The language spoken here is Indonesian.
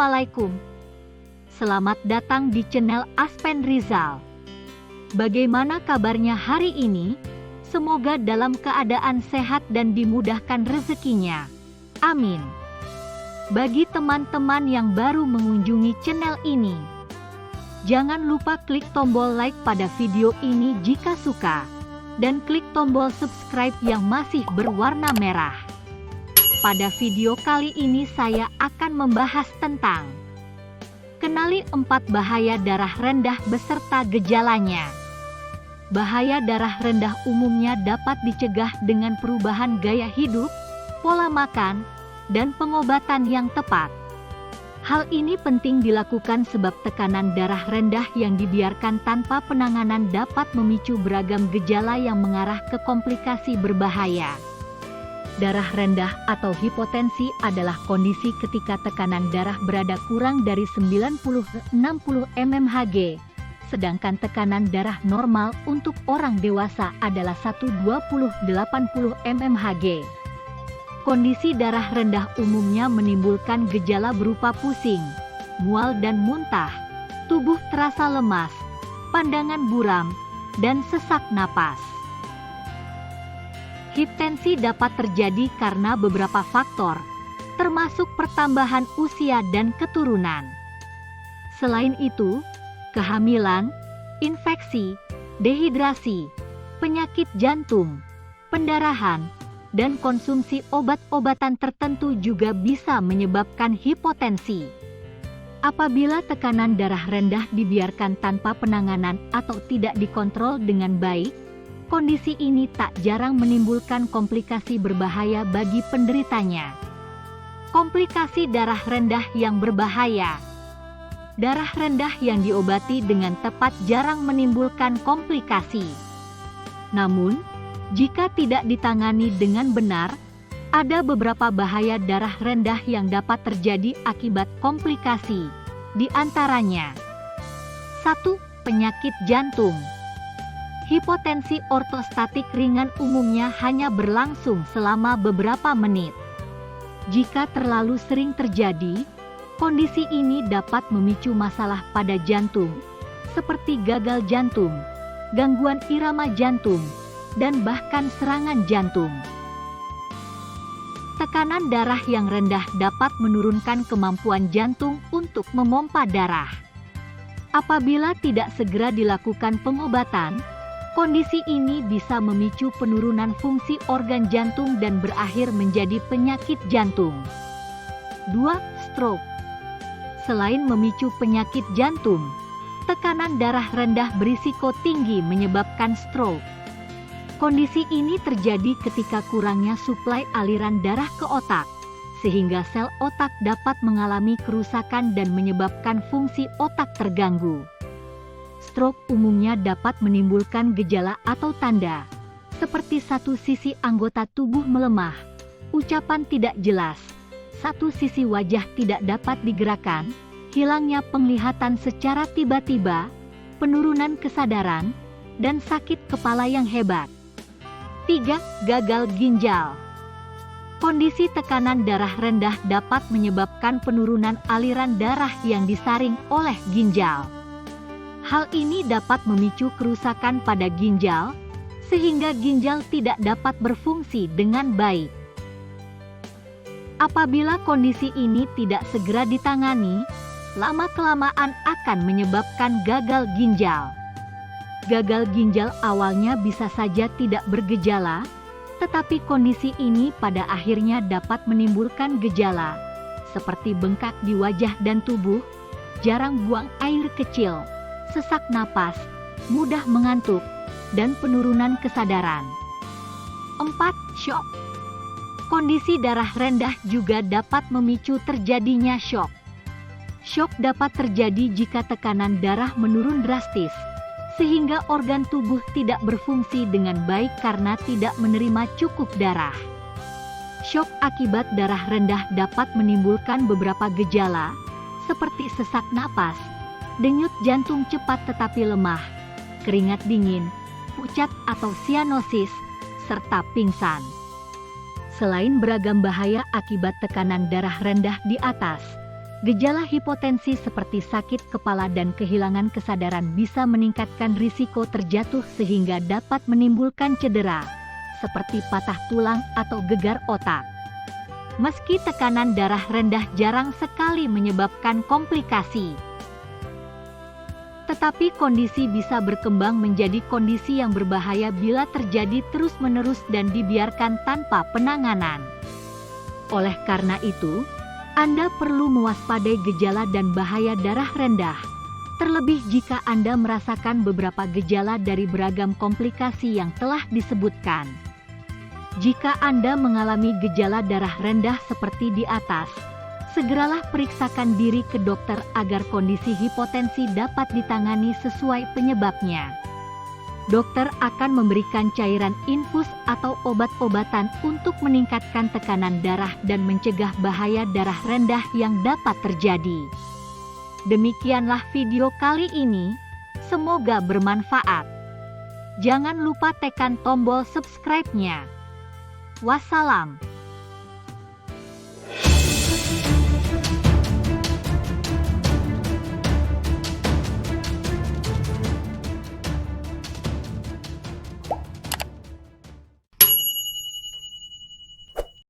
Assalamualaikum. Selamat datang di channel Aspen Rizal. Bagaimana kabarnya hari ini? Semoga dalam keadaan sehat dan dimudahkan rezekinya. Amin. Bagi teman-teman yang baru mengunjungi channel ini, jangan lupa klik tombol like pada video ini jika suka, dan klik tombol subscribe yang masih berwarna merah. Pada video kali ini saya akan membahas tentang kenali 4 bahaya darah rendah beserta gejalanya. Bahaya darah rendah umumnya dapat dicegah dengan perubahan gaya hidup, pola makan, dan pengobatan yang tepat. Hal ini penting dilakukan sebab tekanan darah rendah yang dibiarkan tanpa penanganan dapat memicu beragam gejala yang mengarah ke komplikasi berbahaya. Darah rendah atau hipotensi adalah kondisi ketika tekanan darah berada kurang dari 90-60 mmHg, sedangkan tekanan darah normal untuk orang dewasa adalah 120-80 mmHg. Kondisi darah rendah umumnya menimbulkan gejala berupa pusing, mual dan muntah, tubuh terasa lemas, pandangan buram, dan sesak napas. Hipertensi dapat terjadi karena beberapa faktor, termasuk pertambahan usia dan keturunan. Selain itu, kehamilan, infeksi, dehidrasi, penyakit jantung, pendarahan, dan konsumsi obat-obatan tertentu juga bisa menyebabkan hipotensi. Apabila tekanan darah rendah dibiarkan tanpa penanganan atau tidak dikontrol dengan baik, kondisi ini tak jarang menimbulkan komplikasi berbahaya bagi penderitanya. Komplikasi darah rendah yang berbahaya. Darah rendah yang diobati dengan tepat jarang menimbulkan komplikasi. Namun, jika tidak ditangani dengan benar, ada beberapa bahaya darah rendah yang dapat terjadi akibat komplikasi. Di antaranya, 1. Penyakit jantung. Hipotensi ortostatik ringan umumnya hanya berlangsung selama beberapa menit. Jika terlalu sering terjadi, kondisi ini dapat memicu masalah pada jantung, seperti gagal jantung, gangguan irama jantung, dan bahkan serangan jantung. Tekanan darah yang rendah dapat menurunkan kemampuan jantung untuk memompa darah. Apabila tidak segera dilakukan pengobatan, kondisi ini bisa memicu penurunan fungsi organ jantung dan berakhir menjadi penyakit jantung. 2. Stroke. Selain memicu penyakit jantung, tekanan darah rendah berisiko tinggi menyebabkan stroke. Kondisi ini terjadi ketika kurangnya suplai aliran darah ke otak, sehingga sel otak dapat mengalami kerusakan dan menyebabkan fungsi otak terganggu. Stroke umumnya dapat menimbulkan gejala atau tanda, seperti satu sisi anggota tubuh melemah, ucapan tidak jelas, satu sisi wajah tidak dapat digerakkan, hilangnya penglihatan secara tiba-tiba, penurunan kesadaran, dan sakit kepala yang hebat. 3. Gagal ginjal. Kondisi tekanan darah rendah dapat menyebabkan penurunan aliran darah yang disaring oleh ginjal. Hal ini dapat memicu kerusakan pada ginjal, sehingga ginjal tidak dapat berfungsi dengan baik. Apabila kondisi ini tidak segera ditangani, lama-kelamaan akan menyebabkan gagal ginjal. Gagal ginjal awalnya bisa saja tidak bergejala, tetapi kondisi ini pada akhirnya dapat menimbulkan gejala, seperti bengkak di wajah dan tubuh, jarang buang air kecil, sesak napas, mudah mengantuk, dan penurunan kesadaran. 4. Shock. Kondisi darah rendah juga dapat memicu terjadinya shock. Shock dapat terjadi jika tekanan darah menurun drastis, sehingga organ tubuh tidak berfungsi dengan baik karena tidak menerima cukup darah. Shock akibat darah rendah dapat menimbulkan beberapa gejala, seperti sesak napas, denyut jantung cepat tetapi lemah, keringat dingin, pucat atau sianosis, serta pingsan. Selain beragam bahaya akibat tekanan darah rendah di atas, Gejala hipotensi seperti sakit kepala dan kehilangan kesadaran bisa meningkatkan risiko terjatuh sehingga dapat menimbulkan cedera, seperti patah tulang atau gegar otak. Meski tekanan darah rendah jarang sekali menyebabkan komplikasi, tetapi kondisi bisa berkembang menjadi kondisi yang berbahaya bila terjadi terus-menerus dan dibiarkan tanpa penanganan. Oleh karena itu, Anda perlu mewaspadai gejala dan bahaya darah rendah, terlebih jika Anda merasakan beberapa gejala dari beragam komplikasi yang telah disebutkan. Jika Anda mengalami gejala darah rendah seperti di atas, segeralah periksakan diri ke dokter agar kondisi hipotensi dapat ditangani sesuai penyebabnya. Dokter akan memberikan cairan infus atau obat-obatan untuk meningkatkan tekanan darah dan mencegah bahaya darah rendah yang dapat terjadi. Demikianlah video kali ini, semoga bermanfaat. Jangan lupa tekan tombol subscribe-nya. Wassalam.